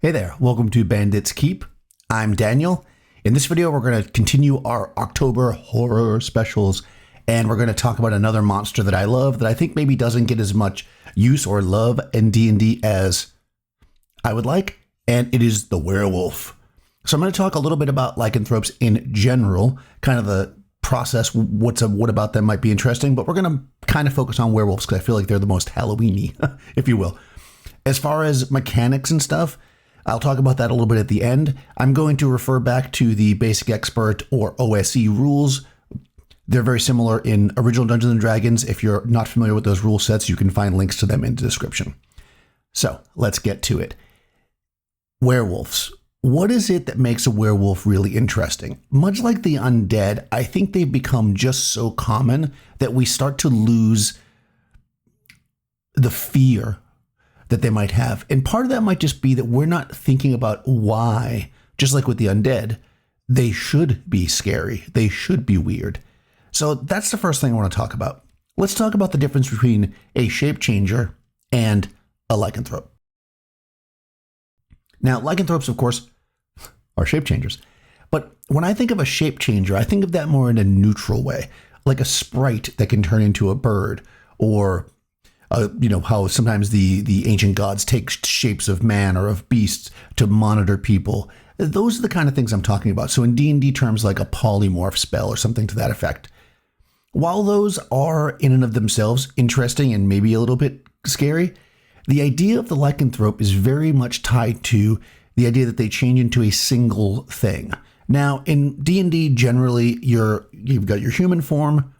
Hey there, welcome to Bandits Keep. I'm Daniel. In this video, we're going to continue our October horror specials, and we're going to talk about another monster that I love that I think maybe doesn't get as much use or love in D&D as I would like, and it is the werewolf. So I'm going to talk a little bit about lycanthropes in general, kind of the process, what about them might be interesting, but we're going to kind of focus on werewolves because I feel like they're the most Halloween-y, if you will. As far as mechanics and stuff, I'll talk about that a little bit at the end. I'm going to refer back to the Basic Expert or OSE rules. They're very similar in original Dungeons & Dragons. If you're not familiar with those rule sets, you can find links to them in the description. So let's get to it. Werewolves. What is it that makes a werewolf really interesting? Much like the undead, I think they've become just so common that we start to lose the fear that they might have. And part of that might just be that we're not thinking about why, just like with the undead, they should be scary. They should be weird. So that's the first thing I want to talk about. Let's talk about the difference between a shape changer and a lycanthrope. Now, lycanthropes, of course, are shape changers. But when I think of a shape changer, I think of that more in a neutral way, like a sprite that can turn into a bird, or how sometimes the ancient gods take shapes of man or of beasts to monitor people. Those are the kind of things I'm talking about. So in D&D terms, like a polymorph spell or something to that effect. While those are in and of themselves interesting and maybe a little bit scary, the idea of the lycanthrope is very much tied to the idea that they change into a single thing. Now, in D&D, generally, you've got your human form,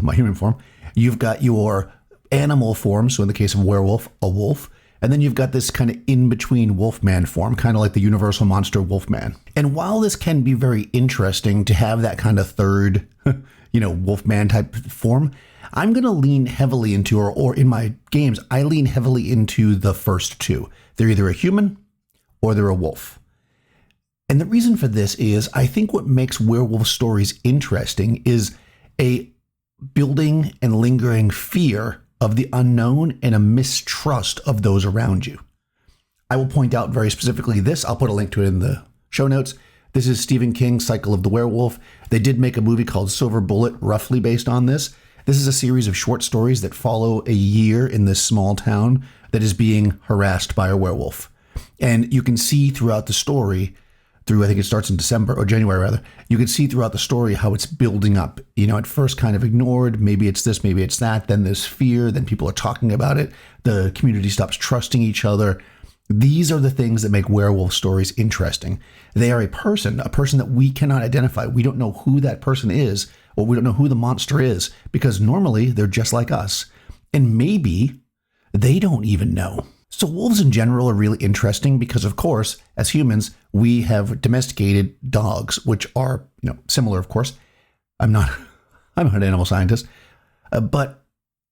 my human form, you've got your animal form, so in the case of werewolf, a wolf, and then you've got this kind of in-between wolfman form, kind of like the universal monster wolfman. And while this can be very interesting to have that kind of third, wolfman type form, I'm going to lean heavily into, or in my games, I lean heavily into the first two. They're either a human or they're a wolf. And the reason for this is I think what makes werewolf stories interesting is a building and lingering fear of the unknown and a mistrust of those around you. I will point out very specifically this. I'll put a link to it in the show notes. This is Stephen King's Cycle of the Werewolf. They did make a movie called Silver Bullet, roughly based on this. This is a series of short stories that follow a year in this small town that is being harassed by a werewolf. And you can see throughout the story, I think it starts in December or January rather, you can see throughout the story how it's building up. At first kind of ignored, maybe it's this, maybe it's that, then there's fear, then people are talking about it, the community stops trusting each other. These are the things that make werewolf stories interesting. They are a person that we cannot identify. We don't know who that person is, or we don't know who the monster is, because normally they're just like us. And maybe they don't even know. So wolves in general are really interesting because, of course, as humans, we have domesticated dogs, which are, similar, of course. I'm not an animal scientist, but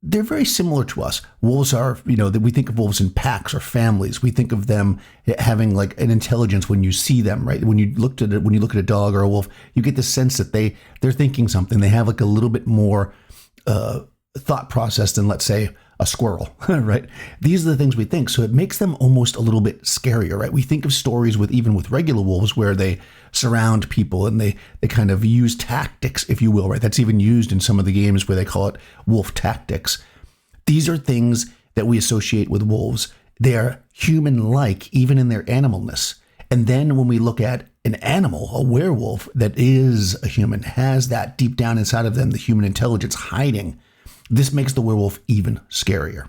they're very similar to us. Wolves are, we think of wolves in packs or families. We think of them having like an intelligence when you see them, right? When you look at a dog or a wolf, you get the sense that they're thinking something. They have like a little bit more thought process than, let's say, a squirrel, right? These are the things we think. So it makes them almost a little bit scarier, right? We think of stories even with regular wolves where they surround people and they kind of use tactics, if you will, right? That's even used in some of the games where they call it wolf tactics. These are things that we associate with wolves. They are human-like, even in their animalness. And then when we look at an animal, a werewolf that is a human, has that deep down inside of them, the human intelligence hiding, this makes the werewolf even scarier.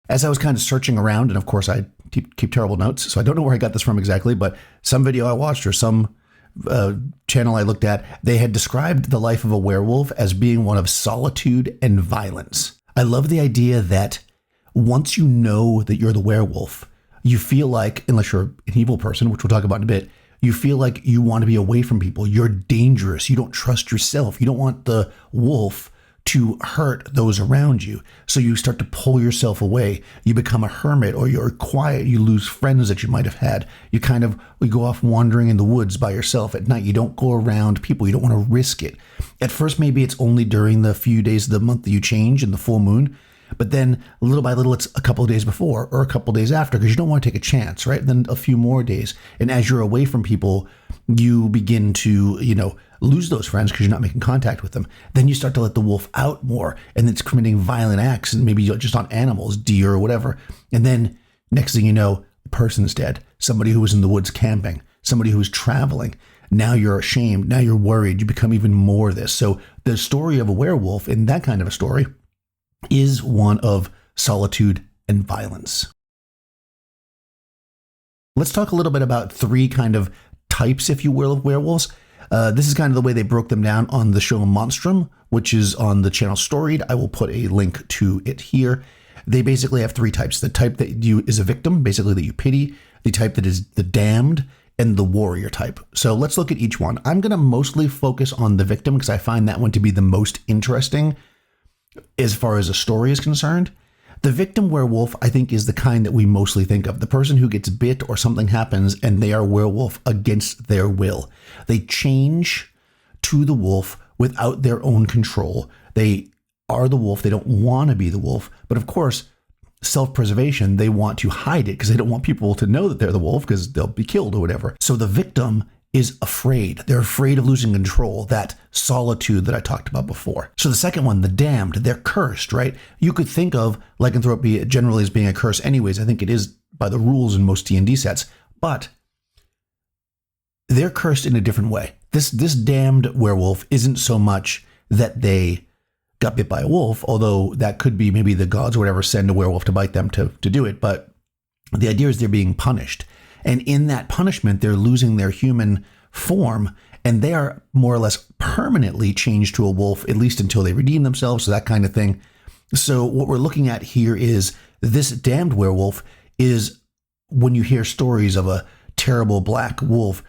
As I was kind of searching around, and of course I keep terrible notes, so I don't know where I got this from exactly, but some video I watched or some channel I looked at, they had described the life of a werewolf as being one of solitude and violence. I love the idea that once you know that you're the werewolf, you feel like, unless you're an evil person, which we'll talk about in a bit, you feel like you want to be away from people. You're dangerous. You don't trust yourself. You don't want the wolf to hurt those around you. So you start to pull yourself away. You become a hermit, or you're quiet. You lose friends that you might have had. You go off wandering in the woods by yourself at night. You don't go around people. You don't want to risk it. At first, maybe it's only during the few days of the month that you change in the full moon. But then little by little, it's a couple of days before or a couple of days after, because you don't want to take a chance, right? Then a few more days. And as you're away from people, you begin to, lose those friends because you're not making contact with them. Then you start to let the wolf out more, and it's committing violent acts, and maybe just on animals, deer or whatever. And then next thing you know, a person's dead. Somebody who was in the woods camping, somebody who was traveling. Now you're ashamed. Now you're worried. You become even more this. So the story of a werewolf in that kind of a story is one of solitude and violence. Let's talk a little bit about three kind of types, if you will, of werewolves. This is kind of the way they broke them down on the show Monstrum, which is on the channel Storied. I will put a link to it here. They basically have three types. The type that is a victim, basically that you pity, the type that is the damned, and the warrior type. So let's look at each one. I'm going to mostly focus on the victim because I find that one to be the most interesting as far as a story is concerned. The victim werewolf, I think, is the kind that we mostly think of. The person who gets bit or something happens and they are werewolf against their will. They change to the wolf without their own control. They are the wolf. They don't want to be the wolf. But of course, self-preservation, they want to hide it because they don't want people to know that they're the wolf because they'll be killed or whatever. So the victim is afraid. They're afraid of losing control, that solitude that I talked about before. So the second one, the damned, they're cursed, right? You could think of lycanthropy generally as being a curse anyways. I think it is by the rules in most D&D sets, but they're cursed in a different way. This damned werewolf isn't so much that they got bit by a wolf, although that could be maybe the gods or whatever send a werewolf to bite them to do it. But the idea is they're being punished. And in that punishment, they're losing their human form, and they are more or less permanently changed to a wolf, at least until they redeem themselves, so that kind of thing. So what we're looking at here is this damned werewolf is when you hear stories of a terrible black wolf,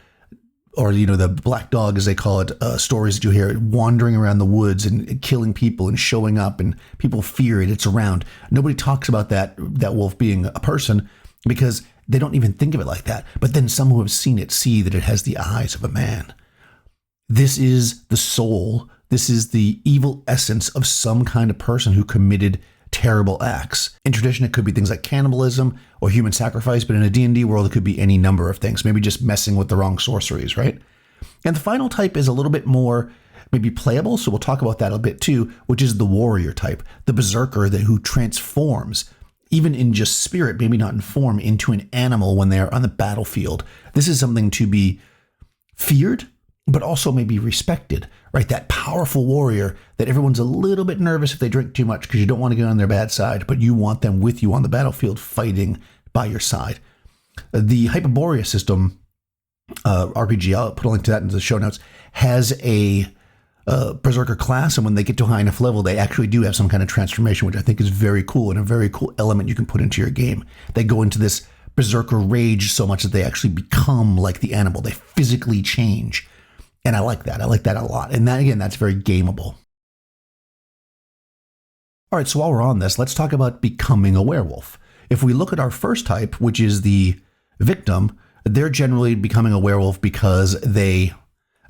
or, the black dog, as they call it, stories that you hear wandering around the woods and killing people and showing up, and people fear it. It's around. Nobody talks about that wolf being a person because they don't even think of it like that. But then some who have seen it see that it has the eyes of a man. This is the soul. This is the evil essence of some kind of person who committed terrible acts. In tradition, it could be things like cannibalism or human sacrifice, but in a D&D world, it could be any number of things, maybe just messing with the wrong sorceries, right? And the final type is a little bit more maybe playable, so we'll talk about that a bit too, which is the warrior type, the berserker who transforms, even in just spirit, maybe not in form, into an animal when they are on the battlefield. This is something to be feared, but also maybe respected, right? That powerful warrior that everyone's a little bit nervous if they drink too much because you don't want to get on their bad side, but you want them with you on the battlefield fighting by your side. The Hyperborea system, RPG, I'll put a link to that in the show notes, has a berserker class, and when they get to a high enough level, they actually do have some kind of transformation, which I think is very cool and a very cool element you can put into your game. They go into this berserker rage so much that they actually become like the animal. They physically change. And I like that. I like that a lot. And that, again, that's very gameable. All right, so while we're on this, let's talk about becoming a werewolf. If we look at our first type, which is the victim, they're generally becoming a werewolf because they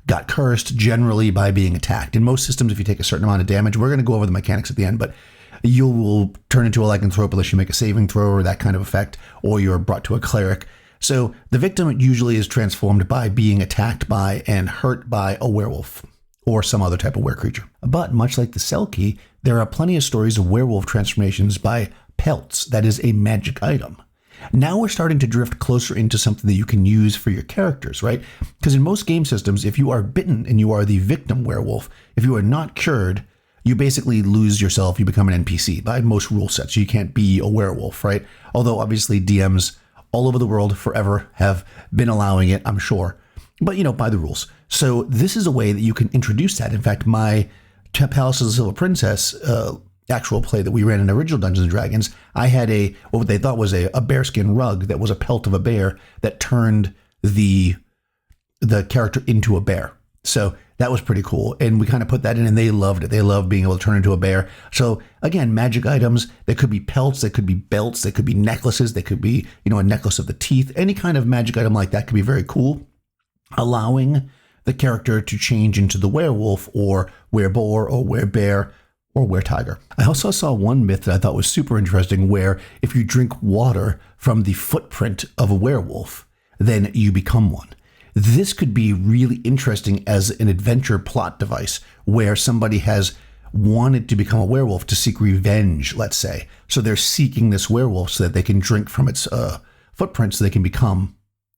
got cursed, generally by being attacked. In most systems, if you take a certain amount of damage, we're going to go over the mechanics at the end, but you will turn into a lycanthrope unless you make a saving throw or that kind of effect, or you're brought to a cleric. So the victim usually is transformed by being attacked by and hurt by a werewolf or some other type of were-creature. But much like the Selkie, there are plenty of stories of werewolf transformations by pelts, that is a magic item. Now we're starting to drift closer into something that you can use for your characters, right? Because in most game systems, if you are bitten and you are the victim werewolf, if you are not cured, you basically lose yourself, you become an NPC by most rule sets. You can't be a werewolf, right? Although obviously DMs all over the world forever have been allowing it, I'm sure, but by the rules. So this is a way that you can introduce that. In fact, my Palace of the Silver Princess actual play that we ran in original Dungeons and Dragons, I had what they thought was a bearskin rug that was a pelt of a bear that turned the character into a bear. So that was pretty cool. And we kind of put that in and they loved it. They loved being able to turn into a bear. So again, magic items, they could be pelts, they could be belts, they could be necklaces, they could be, a necklace of the teeth. Any kind of magic item like that could be very cool, allowing the character to change into the werewolf or wereboar or werebear or were-tiger. I also saw one myth that I thought was super interesting where if you drink water from the footprint of a werewolf, then you become one. This could be really interesting as an adventure plot device where somebody has wanted to become a werewolf to seek revenge, let's say. So they're seeking this werewolf so that they can drink from its footprint so they can become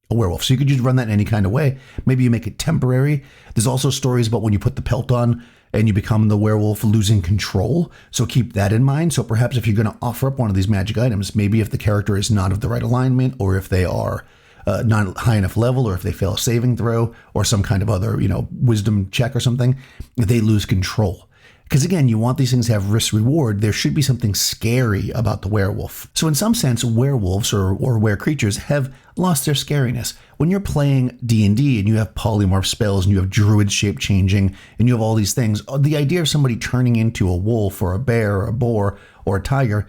a werewolf. So you could just run that in any kind of way. Maybe you make it temporary. There's also stories about when you put the pelt on and you become the werewolf losing control. So keep that in mind. So perhaps if you're going to offer up one of these magic items, maybe if the character is not of the right alignment, or if they are not high enough level, or if they fail a saving throw or some kind of other, wisdom check or something, they lose control. Because again, you want these things to have risk reward. There should be something scary about the werewolf. So in some sense, werewolves or were creatures have lost their scariness. When you're playing D&D and you have polymorph spells and you have druid shape changing and you have all these things, the idea of somebody turning into a wolf or a bear or a boar or a tiger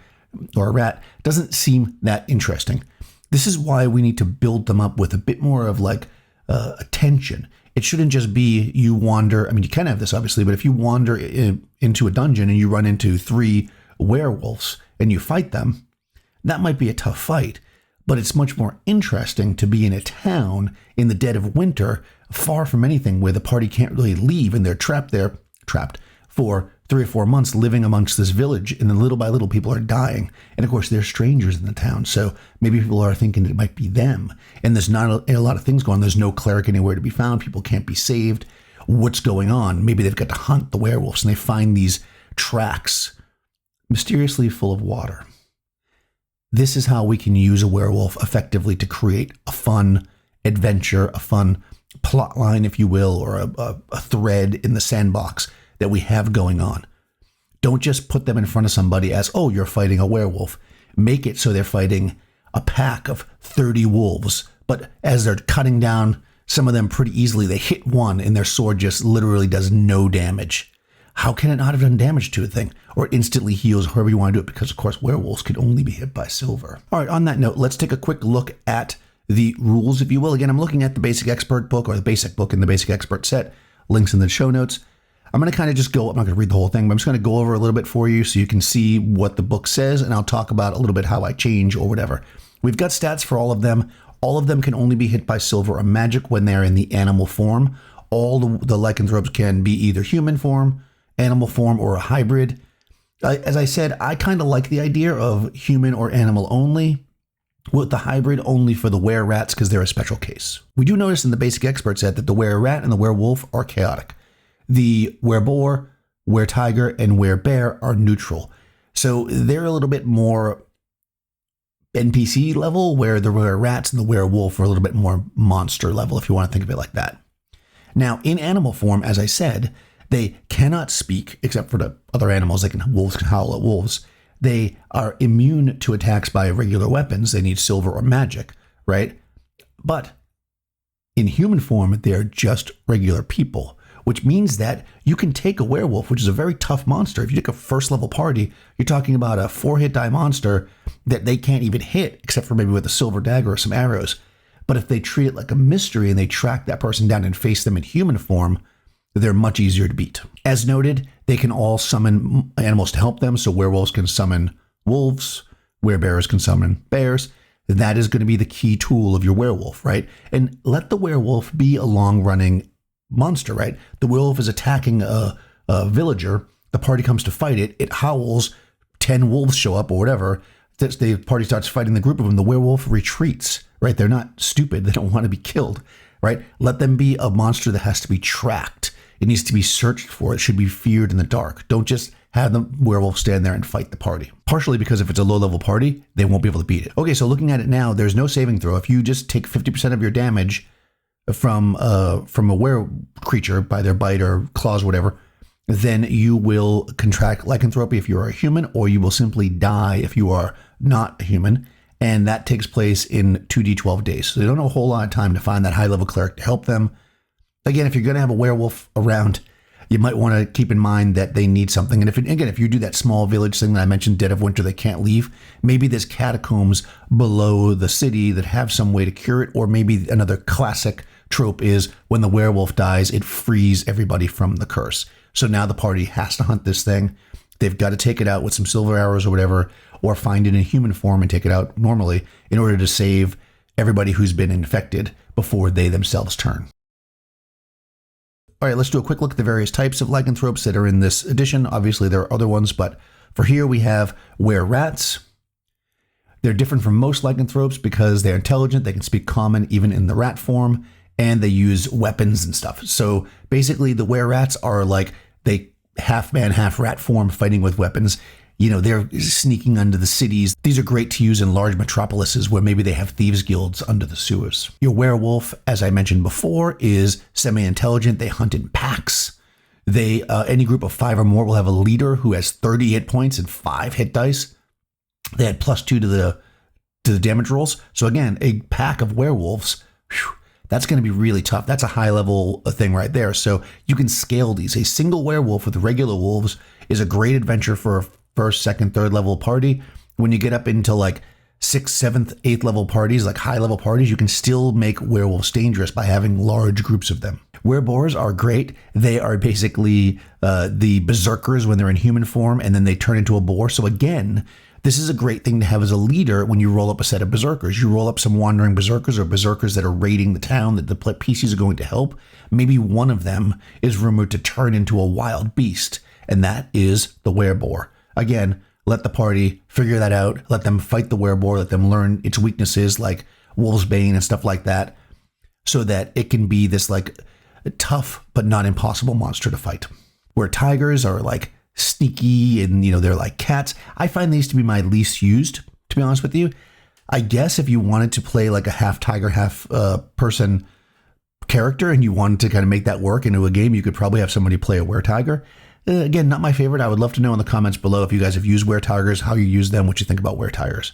or a rat doesn't seem that interesting. This is why we need to build them up with a bit more of attention. It shouldn't just be you wander. I mean, you can have this obviously, but if you wander into a dungeon and you run into 3 werewolves and you fight them, that might be a tough fight. But it's much more interesting to be in a town in the dead of winter, far from anything, where the party can't really leave and they're trapped for 3 or 4 months living amongst this village, and then little by little people are dying. And of course, they're strangers in the town, so maybe people are thinking it might be them. And there's not a lot of things going on. There's no cleric anywhere to be found. People can't be saved. What's going on? Maybe they've got to hunt the werewolves, and they find these tracks mysteriously full of water. This is how we can use a werewolf effectively to create a fun adventure, a fun plot line, if you will, or a thread in the sandbox that we have going on. Don't just put them in front of somebody as, oh, you're fighting a werewolf. Make it so they're fighting a pack of 30 wolves, but as they're cutting down some of them pretty easily, they hit one and their sword just literally does no damage. How can it not have done damage to a thing? Or it instantly heals, however you want to do it, because of course werewolves could only be hit by silver. All right, on that note, let's take a quick look at the rules, if you will. Again, I'm looking at the Basic Expert book, or the basic book in the Basic Expert set. Links in the show notes. I'm going to kind of just I'm not going to read the whole thing, but I'm just going to go over a little bit for you so you can see what the book says, and I'll talk about a little bit how I change or whatever. We've got stats for all of them. All of them can only be hit by silver or magic when they're in the animal form. All the lycanthropes can be either human form, animal form, or a hybrid. As I said, I kind of like the idea of human or animal only, with the hybrid only for the were-rats because they're a special case. We do notice in the Basic Expert set that the were-rat and the werewolf are chaotic. The were-boar, were-tiger, and were-bear are neutral. So they're a little bit more NPC level, where the were-rats and the werewolf are a little bit more monster level, if you want to think of it like that. Now, in animal form, as I said, they cannot speak except for the other animals. Wolves can howl at wolves. They are immune to attacks by regular weapons. They need silver or magic, right? But in human form, they're just regular people, which means that you can take a werewolf, which is a very tough monster. If you take a first level party, you're talking about a 4-hit die monster that they can't even hit except for maybe with a silver dagger or some arrows. But if they treat it like a mystery and they track that person down and face them in human form, they're much easier to beat. As noted, they can all summon animals to help them. So werewolves can summon wolves, werebears can summon bears. That is going to be the key tool of your werewolf, right? And let the werewolf be a long-running monster, right? The werewolf is attacking a villager. The party comes to fight it. It howls. 10 wolves show up or whatever. The party starts fighting the group of them. The werewolf retreats, right? They're not stupid. They don't want to be killed, right? Let them be a monster that has to be tracked. It needs to be searched for. It should be feared in the dark. Don't just have the werewolf stand there and fight the party. Partially because if it's a low-level party, they won't be able to beat it. Okay, so looking at it now, there's no saving throw. If you just take 50% of your damage from a were creature by their bite or claws or whatever, then you will contract lycanthropy if you are a human, or you will simply die if you are not a human. And that takes place in 2d12 days. So they don't have a whole lot of time to find that high-level cleric to help them. Again, if you're going to have a werewolf around, you might want to keep in mind that they need something. And if you do that small village thing that I mentioned, dead of winter, they can't leave, maybe there's catacombs below the city that have some way to cure it. Or maybe another classic trope is when the werewolf dies, it frees everybody from the curse. So now the party has to hunt this thing. They've got to take it out with some silver arrows or whatever, or find it in human form and take it out normally in order to save everybody who's been infected before they themselves turn. All right, let's do a quick look at the various types of lycanthropes that are in this edition. Obviously, there are other ones, but for here we have were-rats. They're different from most lycanthropes because they're intelligent, they can speak common even in the rat form, and they use weapons and stuff. So basically, the were-rats are like they half man, half rat form fighting with weapons. You know, they're sneaking under the cities. These are great to use in large metropolises where maybe they have thieves guilds under the sewers. Your werewolf, as I mentioned before, is semi-intelligent. They hunt in packs. They any group of 5 or more will have a leader who has 30 hit points and 5 hit dice. They had +2 to the damage rolls. So again, a pack of werewolves, whew, that's going to be really tough. That's a high level thing right there. So you can scale these. A single werewolf with regular wolves is a great adventure for a 1st, 2nd, 3rd level party. When you get up into like 6th, 7th, 8th level parties, like high level parties, you can still make werewolves dangerous by having large groups of them. Wereboars are great. They are basically the berserkers when they're in human form, and then they turn into a boar. So again, this is a great thing to have as a leader when you roll up a set of berserkers. You roll up some wandering berserkers or berserkers that are raiding the town that the PCs are going to help. Maybe one of them is rumored to turn into a wild beast, and that is the wereboar. Again, let the party figure that out. Let them fight the wereboar. Let them learn its weaknesses like Wolf's Bane and stuff like that, so that it can be this like tough but not impossible monster to fight. Where tigers are like sneaky and, you know, they're like cats. I find these to be my least used, to be honest with you. I guess if you wanted to play like a half tiger, half person character and you wanted to kind of make that work into a game, you could probably have somebody play a were-tiger. Again, not my favorite. I would love to know in the comments below if you guys have used were-tigers, how you use them, what you think about were-tigers.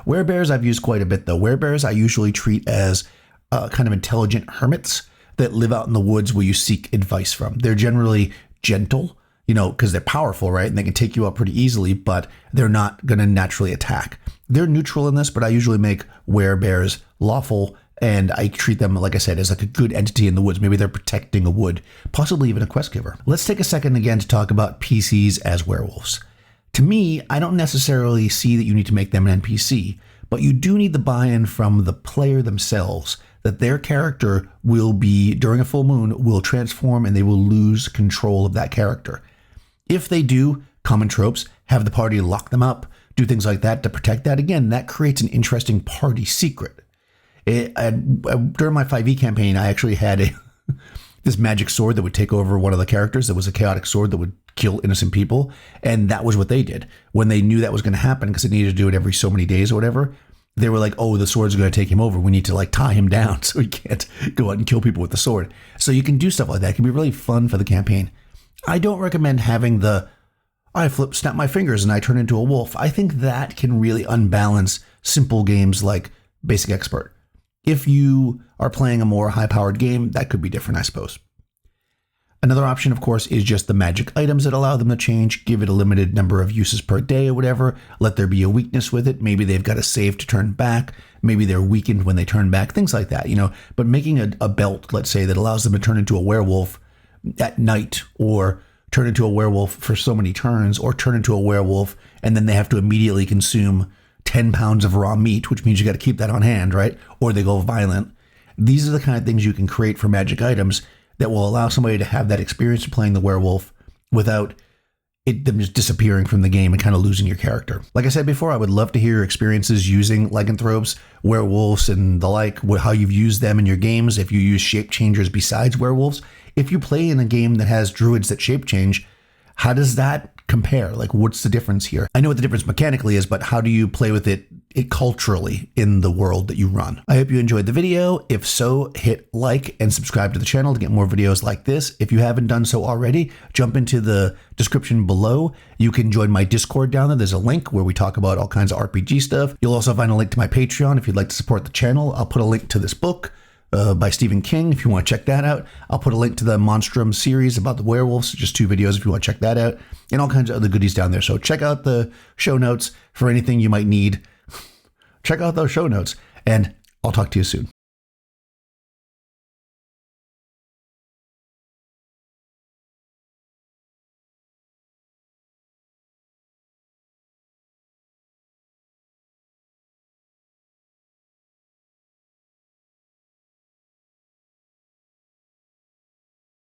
Were-bears I've used quite a bit though. Were-bears I usually treat as kind of intelligent hermits that live out in the woods where you seek advice from. They're generally gentle, you know, because they're powerful, right? And they can take you out pretty easily, but they're not going to naturally attack. They're neutral in this, but I usually make were-bears lawful, and I treat them, like I said, as like a good entity in the woods. Maybe they're protecting a wood, possibly even a quest giver. Let's take a second again to talk about PCs as werewolves. To me, I don't necessarily see that you need to make them an NPC, but you do need the buy-in from the player themselves that their character will be, during a full moon, will transform and they will lose control of that character. If they do, common tropes, have the party lock them up, do things like that to protect that. Again, that creates an interesting party secret. During my 5e campaign, I actually had this magic sword that would take over one of the characters. That was a chaotic sword that would kill innocent people. And that was what they did. When they knew that was going to happen, because they needed to do it every so many days or whatever, they were like, oh, the sword's going to take him over. We need to like tie him down so he can't go out and kill people with the sword. So you can do stuff like that. It can be really fun for the campaign. I don't recommend having I snap my fingers and I turn into a wolf. I think that can really unbalance simple games like Basic Expert. If you are playing a more high-powered game, that could be different, I suppose. Another option, of course, is just the magic items that allow them to change. Give it a limited number of uses per day or whatever. Let there be a weakness with it. Maybe they've got a save to turn back. Maybe they're weakened when they turn back. Things like that, you know. But making a belt, let's say, that allows them to turn into a werewolf at night, or turn into a werewolf for so many turns, or turn into a werewolf and then they have to immediately consume 10 pounds of raw meat, which means you got to keep that on hand, right? Or they go violent. These are the kind of things you can create for magic items that will allow somebody to have that experience of playing the werewolf without them just disappearing from the game and kind of losing your character. Like I said before, I would love to hear your experiences using lycanthropes, werewolves, and the like, how you've used them in your games, if you use shape changers besides werewolves. If you play in a game that has druids that shape change, how does that compare? Like, what's the difference here? I know what the difference mechanically is, but how do you play with it culturally in the world that you run? I hope you enjoyed the video. If so, hit like and subscribe to the channel to get more videos like this. If you haven't done so already, jump into the description below. You can join my Discord down there. There's a link where we talk about all kinds of RPG stuff. You'll also find a link to my Patreon if you'd like to support the channel. I'll put a link to this book by Stephen King if you want to check that out. I'll put a link to the Monstrum series about the werewolves, just 2 videos if you want to check that out, and all kinds of other goodies down there. So check out the show notes for anything you might need. Check out those show notes, and I'll talk to you soon.